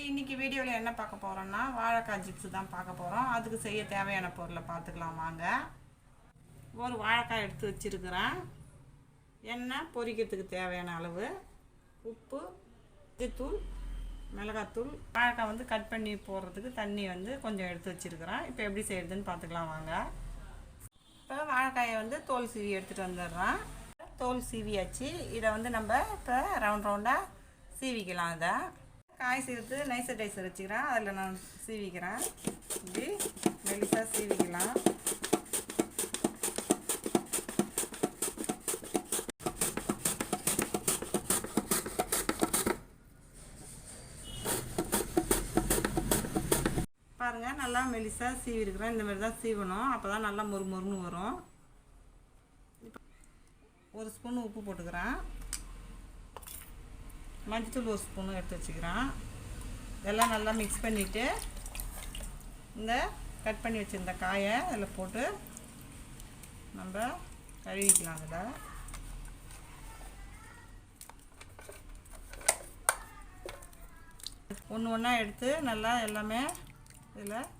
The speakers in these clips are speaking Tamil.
இன்னைக்கு வீடியோவில் என்ன பார்க்க போகிறோம்னா வாழைக்காய் சிப்ஸ் தான் பார்க்க போகிறோம். அதுக்கு செய்ய தேவையான பொருளை பார்த்துக்கலாம் வாங்க. ஒரு வாழைக்காய் எடுத்து வச்சுருக்கிறேன். எண்ணெய் பொரிக்கிறதுக்கு தேவையான அளவு, உப்பு, தூள், மிளகாத்தூள். வாழைக்காய் வந்து கட் பண்ணி போடுறதுக்கு தண்ணி வந்து கொஞ்சம் எடுத்து வச்சுருக்கிறேன். இப்போ எப்படி செய்கிறதுன்னு பார்த்துக்கலாம் வாங்க. இப்போ வாழைக்காயை வந்து தோல் சீவி எடுத்துகிட்டு வந்துடுறேன். தோல் சீவியாச்சு. இதை வந்து நம்ம இப்போ ரவுண்டாக சீவிக்கலாம். இதை காய் சீவிட்டு நைஸர் டைஸர் வச்சுக்கிறேன். அதில் நான் சீவிக்கிறேன். இப்படி மெலிசாக சீவிக்கலாம். பாருங்கள், நல்லா மெலிசாக சீவிருக்கிறேன். இந்த மாதிரி தான் சீவணும். அப்போ தான் நல்லா மொறுமொறுன்னு வரும். இப்போ ஒரு ஸ்பூன் உப்பு போட்டுக்கிறேன். மஞ்சத்தூள் ஒரு ஸ்பூனும் எடுத்து வச்சுக்கிறேன். இதெல்லாம் நல்லா மிக்ஸ் பண்ணிவிட்டு இந்த கட் பண்ணி வச்சுருந்த காயை அதில் போட்டு நம்ம கழுவிக்கலாம். அதில் ஒன்று ஒன்றா எடுத்து நல்லா எல்லாமே இதில்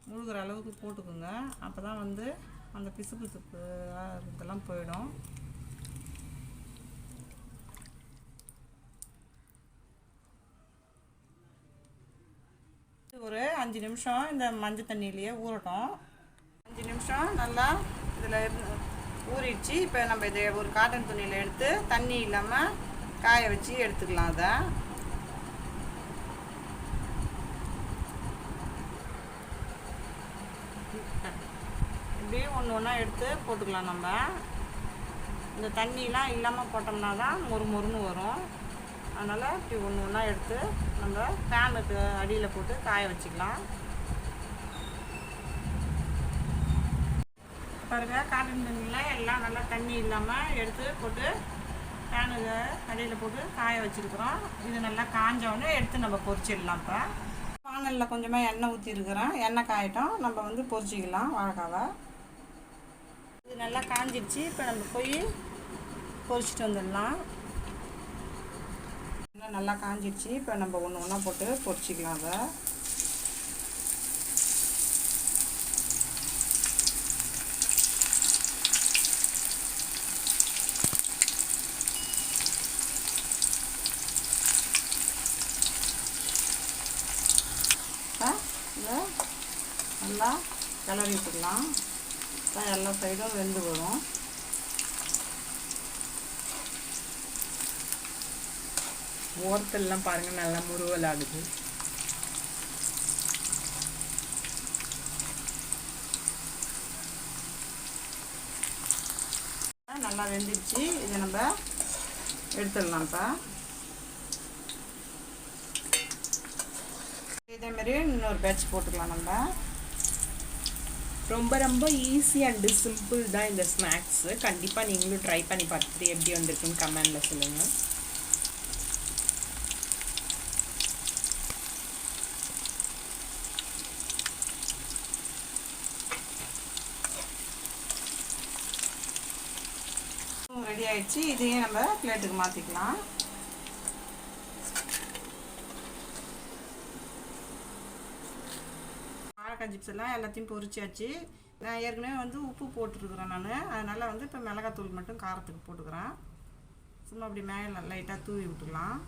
முழுகிற அளவுக்கு போட்டுக்கோங்க. அப்போ தான் வந்து அந்த பிசுப்பு இதெல்லாம் போயிடும். ஒரு 5 நிமிஷம் இந்த மஞ்சள் தண்ணியிலேயே ஊறட்டும். 5 நிமிஷம் நல்லா இதில் ஊறிடுச்சு. இப்போ நம்ம இதை ஒரு காட்டன் துணியில் எடுத்து தண்ணி இல்லாமல் காய வச்சு எடுத்துக்கலாம். அதை இப்படி ஒன்று ஒன்றா எடுத்து போட்டுக்கலாம். நம்ம இந்த தண்ணியெலாம் இல்லாமல் போட்டோம்னா தான் மொறுமொறுன்னு வரும். அதனால் இப்படி ஒன்று ஒன்றா எடுத்து நம்ம ஃபேனுக்கு அடியில் போட்டு காய வச்சுக்கலாம். பாருங்கள், காட்டன் தண்ணியில் எல்லாம் நல்லா தண்ணி இல்லாமல் எடுத்து போட்டு ஃபேனுக்கு அடியில் போட்டு காய வச்சுருக்குறோம். இது நல்லா காஞ்சோடனே எடுத்து நம்ம பொரிச்சிடலாம். இப்போ வானலில் கொஞ்சமாக எண்ணெய் ஊற்றிருக்கிறேன். எண்ணெய் காயட்டும், நம்ம வந்து பொரிச்சிக்கலாம் வாழைக்காவை. இது நல்லா காஞ்சிடுச்சு. இப்போ நம்ம போய் பொரிச்சிட்டு வந்துடலாம். நல்லா காஞ்சிடுச்சு. இப்போ நம்ம ஒன்று ஒன்றா போட்டு பொரிச்சிக்கலாம். அதை நல்லா கிளறி விட்டுக்கலாம். எல்லா சைடும் வெந்து வரும். ஓரத்தெல்லாம் பாருங்கள், நல்லா முருவல் ஆகுது. நல்லா வெந்துடுச்சு. இதை நம்ம எடுத்துடலாம். இப்போ இதேமாரி இன்னொரு பேட்ச் போட்டுக்கலாம். நம்ம ரொம்ப ரொம்ப ஈஸி அண்டு சிம்பிள் தான் இந்த ஸ்நாக்ஸு. கண்டிப்பாக நீங்களும் ட்ரை பண்ணி பார்த்துட்டு எப்படி வந்திருக்குன்னு கமெண்டில் சொல்லுங்கள். ரெடி ஆயிடுச்சு. இதையும் நம்ம பிளேட்டுக்கு மாற்றிக்கலாம். வாழைக்காய் சிப்ஸ் எல்லாம் எல்லாத்தையும் பொரிச்சாச்சு. நான் ஏற்கனவே வந்து உப்பு போட்டுருக்குறேன் நான். அதனால் வந்து இப்போ மிளகாத்தூள் மட்டும் காரத்துக்கு போட்டுக்கிறேன். சும்மா அப்படி மேலே லைட்டாக தூவி விட்டுக்கலாம்.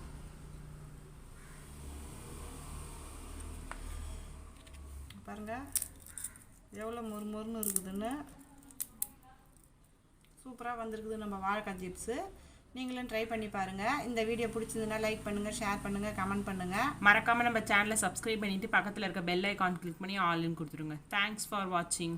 பாருங்கள் எவ்வளோ மொறுமொறுன்னு இருக்குதுன்னு. சூப்பராக வந்திருக்குது நம்ம வாழைக்காய் சிப்ஸு. நீங்களும் ட்ரை பண்ணி பாருங்கள். இந்த வீடியோ பிடிச்சிருந்துன்னா லைக் பண்ணுங்கள், ஷேர் பண்ணுங்கள், கமெண்ட் பண்ணுங்கள். மறக்காமல் நம்ம சேனலை சப்ஸ்கிரைப் பண்ணிவிட்டு பக்கத்தில் இருக்க பெல் ஐக்கான் கிளிக் பண்ணி ஆல்னு கொடுத்துருங்க. தேங்க்ஸ் ஃபார் வாட்சிங்.